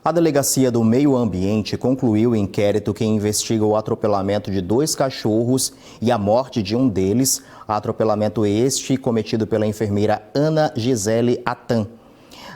A Delegacia do Meio Ambiente concluiu o inquérito que investiga o atropelamento de 2 cachorros e a morte de um deles, atropelamento este cometido pela enfermeira Ana Gisele Atan.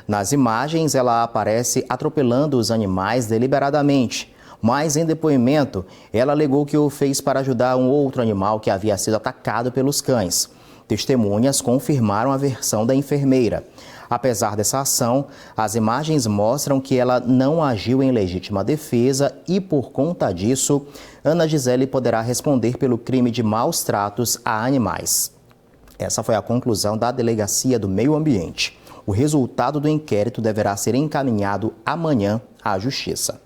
Nas imagens, ela aparece atropelando os animais deliberadamente, mas em depoimento, ela alegou que o fez para ajudar um outro animal que havia sido atacado pelos cães. Testemunhas confirmaram a versão da enfermeira. Apesar dessa ação, as imagens mostram que ela não agiu em legítima defesa e, por conta disso, Ana Gisele poderá responder pelo crime de maus tratos a animais. Essa foi a conclusão da Delegacia do Meio Ambiente. O resultado do inquérito deverá ser encaminhado amanhã à Justiça.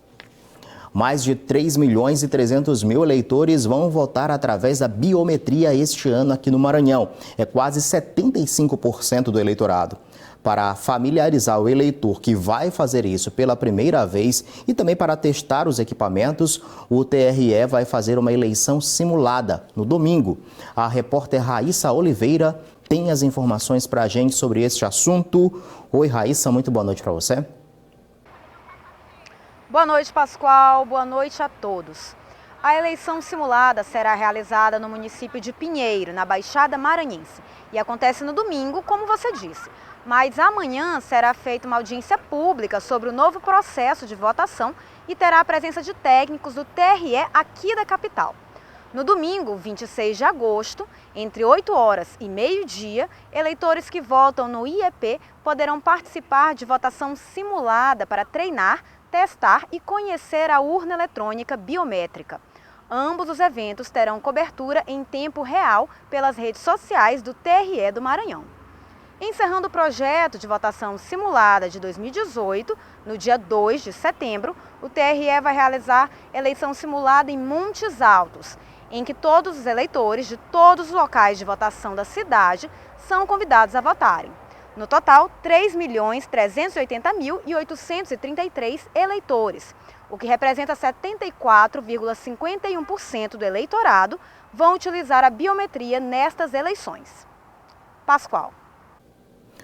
Mais de 3.300.000 eleitores vão votar através da biometria este ano aqui no Maranhão. É quase 75% do eleitorado. Para familiarizar o eleitor que vai fazer isso pela primeira vez e também para testar os equipamentos, o TRE vai fazer uma eleição simulada no domingo. A repórter Raíssa Oliveira tem as informações para a gente sobre este assunto. Oi, Raíssa, muito boa noite para você. Boa noite, Pascoal. Boa noite a todos. A eleição simulada será realizada no município de Pinheiro, na Baixada Maranhense, e acontece no domingo, como você disse. Mas amanhã será feita uma audiência pública sobre o novo processo de votação e terá a presença de técnicos do TRE aqui da capital. No domingo, 26 de agosto, entre 8 horas e meio-dia, eleitores que votam no IEP poderão participar de votação simulada para treinar, testar e conhecer a urna eletrônica biométrica. Ambos os eventos terão cobertura em tempo real pelas redes sociais do TRE do Maranhão. Encerrando o projeto de votação simulada de 2018, no dia 2 de setembro, o TRE vai realizar eleição simulada em Montes Altos, em que todos os eleitores de todos os locais de votação da cidade são convidados a votarem. No total, 3.380.833 eleitores, o que representa 74,51% do eleitorado, vão utilizar a biometria nestas eleições. Pascoal.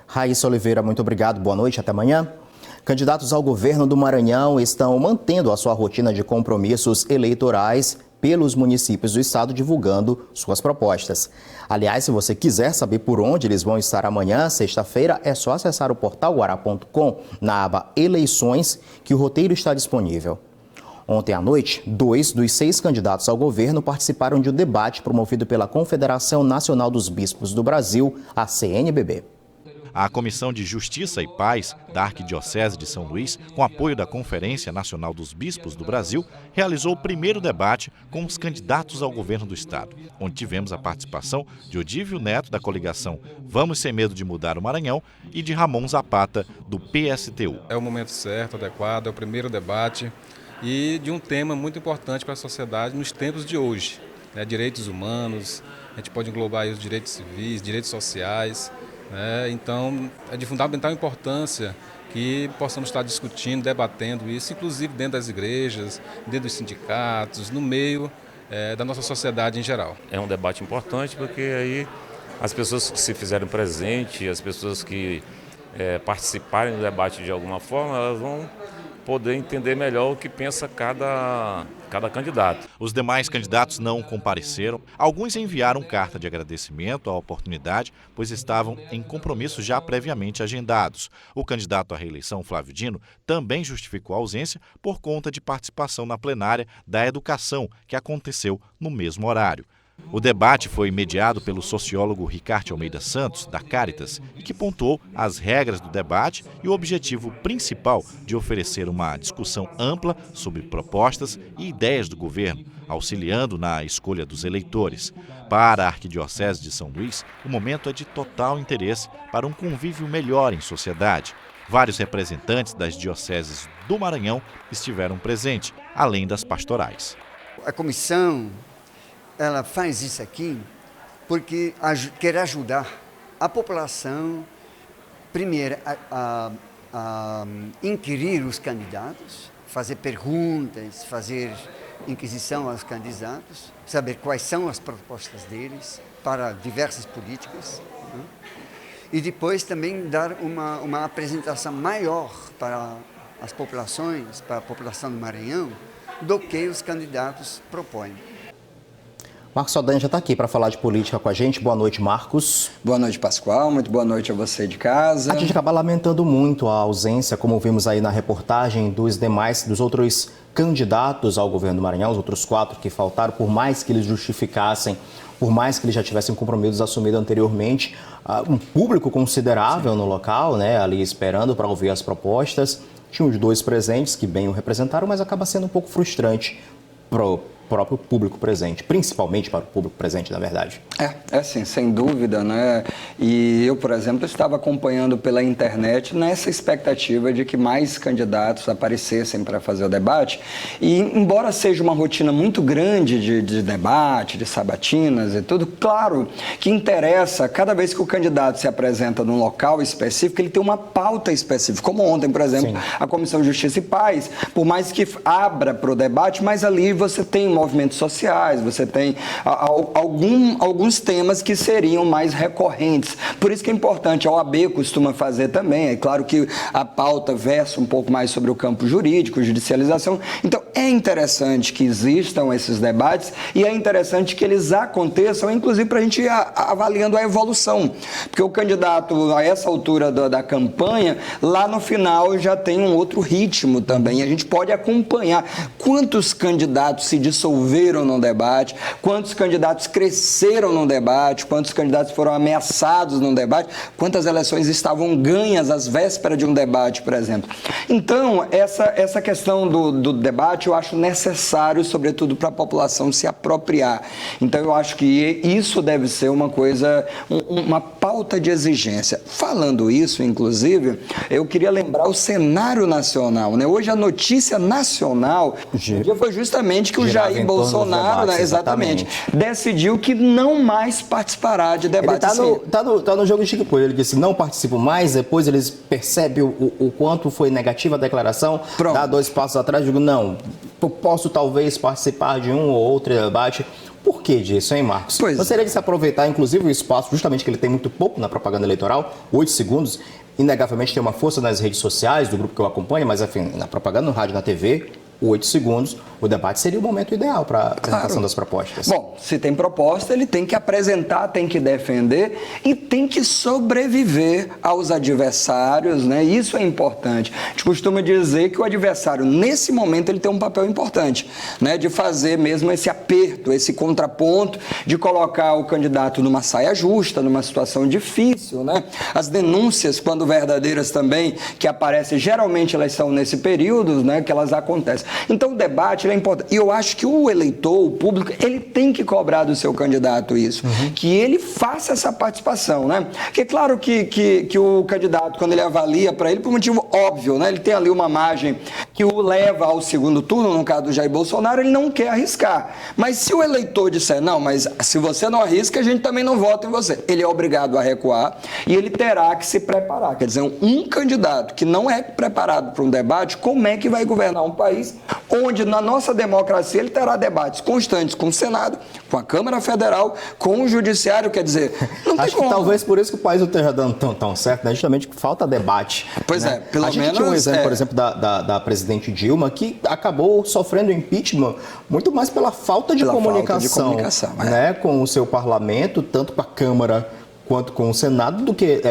Raíssa Oliveira, muito obrigado. Boa noite, até amanhã. Candidatos ao governo do Maranhão estão mantendo a sua rotina de compromissos eleitorais pelos municípios do estado, divulgando suas propostas. Aliás, se você quiser saber por onde eles vão estar amanhã, sexta-feira, é só acessar o portal guará.com na aba Eleições, que o roteiro está disponível. Ontem à noite, 2 dos 6 candidatos ao governo participaram de um debate promovido pela Confederação Nacional dos Bispos do Brasil, a CNBB. A Comissão de Justiça e Paz da Arquidiocese de São Luís, com apoio da Conferência Nacional dos Bispos do Brasil, realizou o primeiro debate com os candidatos ao governo do estado, onde tivemos a participação de Odívio Neto, da coligação Vamos Sem Medo de Mudar o Maranhão, e de Ramon Zapata, do PSTU. É o momento certo, adequado, é o primeiro debate e de um tema muito importante para a sociedade nos tempos de hoje, né? Direitos humanos, a gente pode englobar aí os direitos civis, direitos sociais. Então, é de fundamental importância que possamos estar discutindo, debatendo isso, inclusive dentro das igrejas, dentro dos sindicatos, no meio da nossa sociedade em geral. É um debate importante porque aí as pessoas que se fizerem presente, as pessoas que participarem do debate de alguma forma, elas vão poder entender melhor o que pensa cada candidato. Os demais candidatos não compareceram. Alguns enviaram carta de agradecimento à oportunidade, pois estavam em compromissos já previamente agendados. O candidato à reeleição, Flávio Dino, também justificou a ausência por conta de participação na plenária da educação, que aconteceu no mesmo horário. O debate foi mediado pelo sociólogo Ricardo Almeida Santos, da Caritas, e que pontuou as regras do debate e o objetivo principal de oferecer uma discussão ampla sobre propostas e ideias do governo, auxiliando na escolha dos eleitores. Para a Arquidiocese de São Luís, o momento é de total interesse para um convívio melhor em sociedade. Vários representantes das dioceses do Maranhão estiveram presentes, além das pastorais. A comissão ela faz isso aqui porque quer ajudar a população, primeiro, a inquirir os candidatos, fazer perguntas, fazer inquisição aos candidatos, saber quais são as propostas deles para diversas políticas, né? E depois também dar uma apresentação maior para as populações, para a população do Maranhão, do que os candidatos propõem. Marcos Saldanha já está aqui para falar de política com a gente. Boa noite, Marcos. Boa noite, Pascoal. Muito boa noite a você de casa. A gente acaba lamentando muito a ausência, como vimos aí na reportagem, dos outros candidatos ao governo do Maranhão, os outros 4 que faltaram, por mais que eles justificassem, por mais que eles já tivessem compromissos assumidos anteriormente, um público considerável no local, né, ali esperando para ouvir as propostas. Tinha os 2 presentes que bem o representaram, mas acaba sendo um pouco frustrante para o próprio público presente, principalmente para o público presente, na verdade. É sim, sem dúvida, né? E eu, por exemplo, estava acompanhando pela internet nessa expectativa de que mais candidatos aparecessem para fazer o debate. E, embora seja uma rotina muito grande de debate, de sabatinas e tudo, claro que interessa, cada vez que o candidato se apresenta num local específico, ele tem uma pauta específica. Como ontem, por exemplo, sim, a Comissão de Justiça e Paz, por mais que abra para o debate, mas ali você tem movimentos sociais, você tem alguns temas que seriam mais recorrentes. Por isso que é importante, a OAB costuma fazer também, é claro que a pauta versa um pouco mais sobre o campo jurídico, judicialização. Então, é interessante que existam esses debates e é interessante que eles aconteçam, inclusive para a gente ir avaliando a evolução. Porque o candidato, a essa altura da campanha, lá no final já tem um outro ritmo também. A gente pode acompanhar quantos candidatos se dissolveram no debate, quantos candidatos cresceram no debate, quantos candidatos foram ameaçados no debate, quantas eleições estavam ganhas às vésperas de um debate, por exemplo. Então, essa questão do debate eu acho necessário, sobretudo para a população se apropriar. Então, eu acho que isso deve ser uma coisa, uma pauta de exigência. Falando isso, inclusive, eu queria lembrar o cenário nacional, né? Hoje a notícia nacional foi justamente que o Jair Bolsonaro, né, exatamente, decidiu que não mais participará de debate. Ele tá no jogo de Chico Coelho. Ele disse, não participo mais, depois eles percebem o quanto foi negativa a declaração, dá 2 passos atrás, digo, não, eu posso talvez participar de um ou outro debate. Por que disso, hein, Marcos? Gostaria de se aproveitar, inclusive, o espaço, justamente que ele tem muito pouco na propaganda eleitoral, 8 segundos, inegavelmente tem uma força nas redes sociais do grupo que eu acompanho, mas, enfim, na propaganda, no rádio, na TV, 8 segundos, o debate seria o momento ideal para a apresentação das propostas. Bom, se tem proposta, ele tem que apresentar, tem que defender e tem que sobreviver aos adversários, né? Isso é importante. A gente costuma dizer que o adversário, nesse momento, ele tem um papel importante, né? De fazer mesmo esse aperto, esse contraponto, de colocar o candidato numa saia justa, numa situação difícil, né? As denúncias, quando verdadeiras também, que aparecem, geralmente elas são nesse período, né? Que elas acontecem. Então, o debate é importante. E eu acho que o eleitor, o público, ele tem que cobrar do seu candidato isso. Que ele faça essa participação, né? Porque é claro que o candidato, quando ele avalia para ele, por um motivo óbvio, né? Ele tem ali uma margem que o leva ao segundo turno, no caso do Jair Bolsonaro, ele não quer arriscar. Mas se o eleitor disser, não, mas se você não arrisca, a gente também não vota em você. Ele é obrigado a recuar e ele terá que se preparar. Quer dizer, um candidato que não é preparado para um debate, como é que vai governar um país onde na nossa democracia ele terá debates constantes com o Senado, com a Câmara Federal, com o Judiciário, quer dizer, não tem Acho como. que talvez por isso que o país não esteja dando tão certo, né? Justamente que falta debate. Pois né? é, pelo menos... A gente tinha um exemplo, por exemplo, da presidente Dilma, que acabou sofrendo impeachment muito mais pela falta de comunicação, né? Com o seu parlamento, tanto com a Câmara quanto com o Senado, do que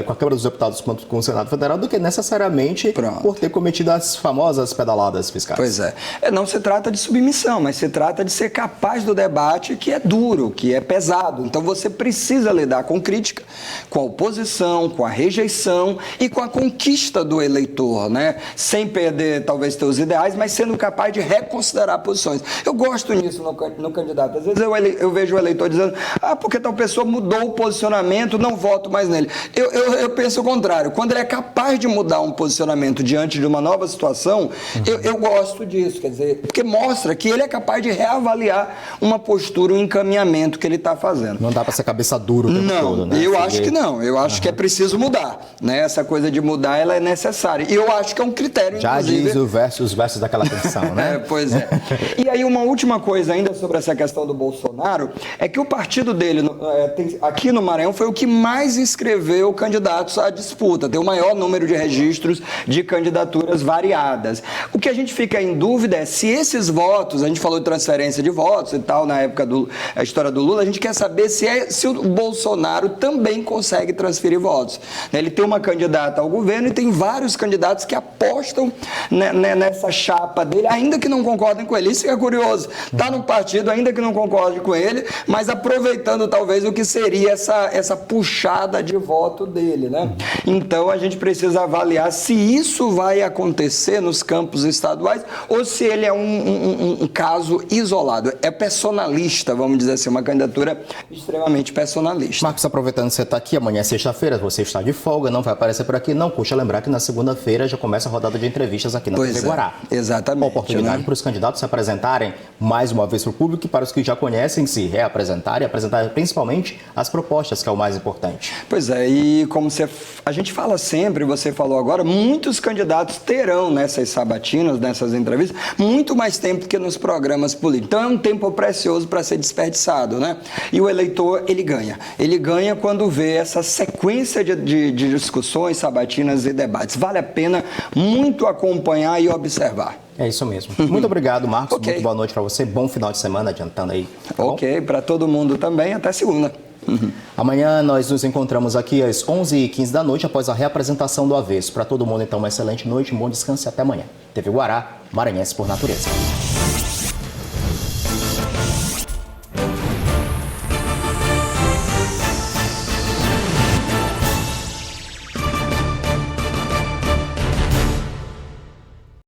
com a Câmara dos Deputados quanto com o Senado Federal, do que necessariamente por ter cometido as famosas pedaladas fiscais. Pois é. Não se trata de submissão, mas se trata de ser capaz do debate que é duro, que é pesado. Então você precisa lidar com crítica, com a oposição, com a rejeição e com a conquista do eleitor, né? Sem perder talvez teus ideais, mas sendo capaz de reconsiderar posições. Eu gosto nisso no candidato. Às vezes eu vejo o eleitor dizendo, porque tal pessoa mudou o posicionamento, não voto mais nele. Eu penso o contrário. Quando ele é capaz de mudar um posicionamento diante de uma nova situação, eu gosto disso. Quer dizer, porque mostra que ele é capaz de reavaliar uma postura, um encaminhamento que ele está fazendo. Não dá para ser cabeça dura o tempo todo, né? Eu acho que não. Eu acho que é preciso mudar. Né? Essa coisa de mudar, ela é necessária. E eu acho que é um critério, já inclusive... diz os versos daquela canção, né? Pois é. E aí uma última coisa ainda sobre essa questão do Bolsonaro, é que o partido dele, aqui no Maranhão, Maranhão foi o que mais inscreveu candidatos à disputa, tem o maior número de registros de candidaturas variadas. O que a gente fica em dúvida é se esses votos, a gente falou de transferência de votos e tal, na época da história do Lula, a gente quer saber se o Bolsonaro também consegue transferir votos. Ele tem uma candidata ao governo e tem vários candidatos que apostam nessa chapa dele, ainda que não concordem com ele. Isso é curioso. Está no partido, ainda que não concorde com ele, mas aproveitando talvez o que seria essa puxada de voto dele, né? Então a gente precisa avaliar se isso vai acontecer nos campos estaduais ou se ele é um caso isolado. É personalista, vamos dizer assim, uma candidatura extremamente personalista. Marcos, aproveitando que você está aqui, amanhã é sexta-feira, você está de folga, não vai aparecer por aqui, não custa lembrar que na segunda-feira já começa a rodada de entrevistas aqui na TV Guará. Exatamente. Uma oportunidade para os candidatos se apresentarem mais uma vez para o público e para os que já conhecem se reapresentarem e apresentar principalmente as propostas, que é o mais importante. Pois é, e como a gente fala sempre, você falou agora, muitos candidatos terão nessas sabatinas, nessas entrevistas, muito mais tempo que nos programas políticos. Então é um tempo precioso para ser desperdiçado, né? E o eleitor, ele ganha. Ele ganha quando vê essa sequência de discussões, sabatinas e debates. Vale a pena muito acompanhar e observar. É isso mesmo. Muito obrigado, Marcos. Okay. Muito boa noite para você. Bom final de semana, adiantando aí. Tá ok, para todo mundo também. Até segunda. Amanhã nós nos encontramos aqui às 11h15 da noite, após a reapresentação do Avesso. Para todo mundo, então, uma excelente noite, um bom descanso e até amanhã. TV Guará, maranhense por natureza.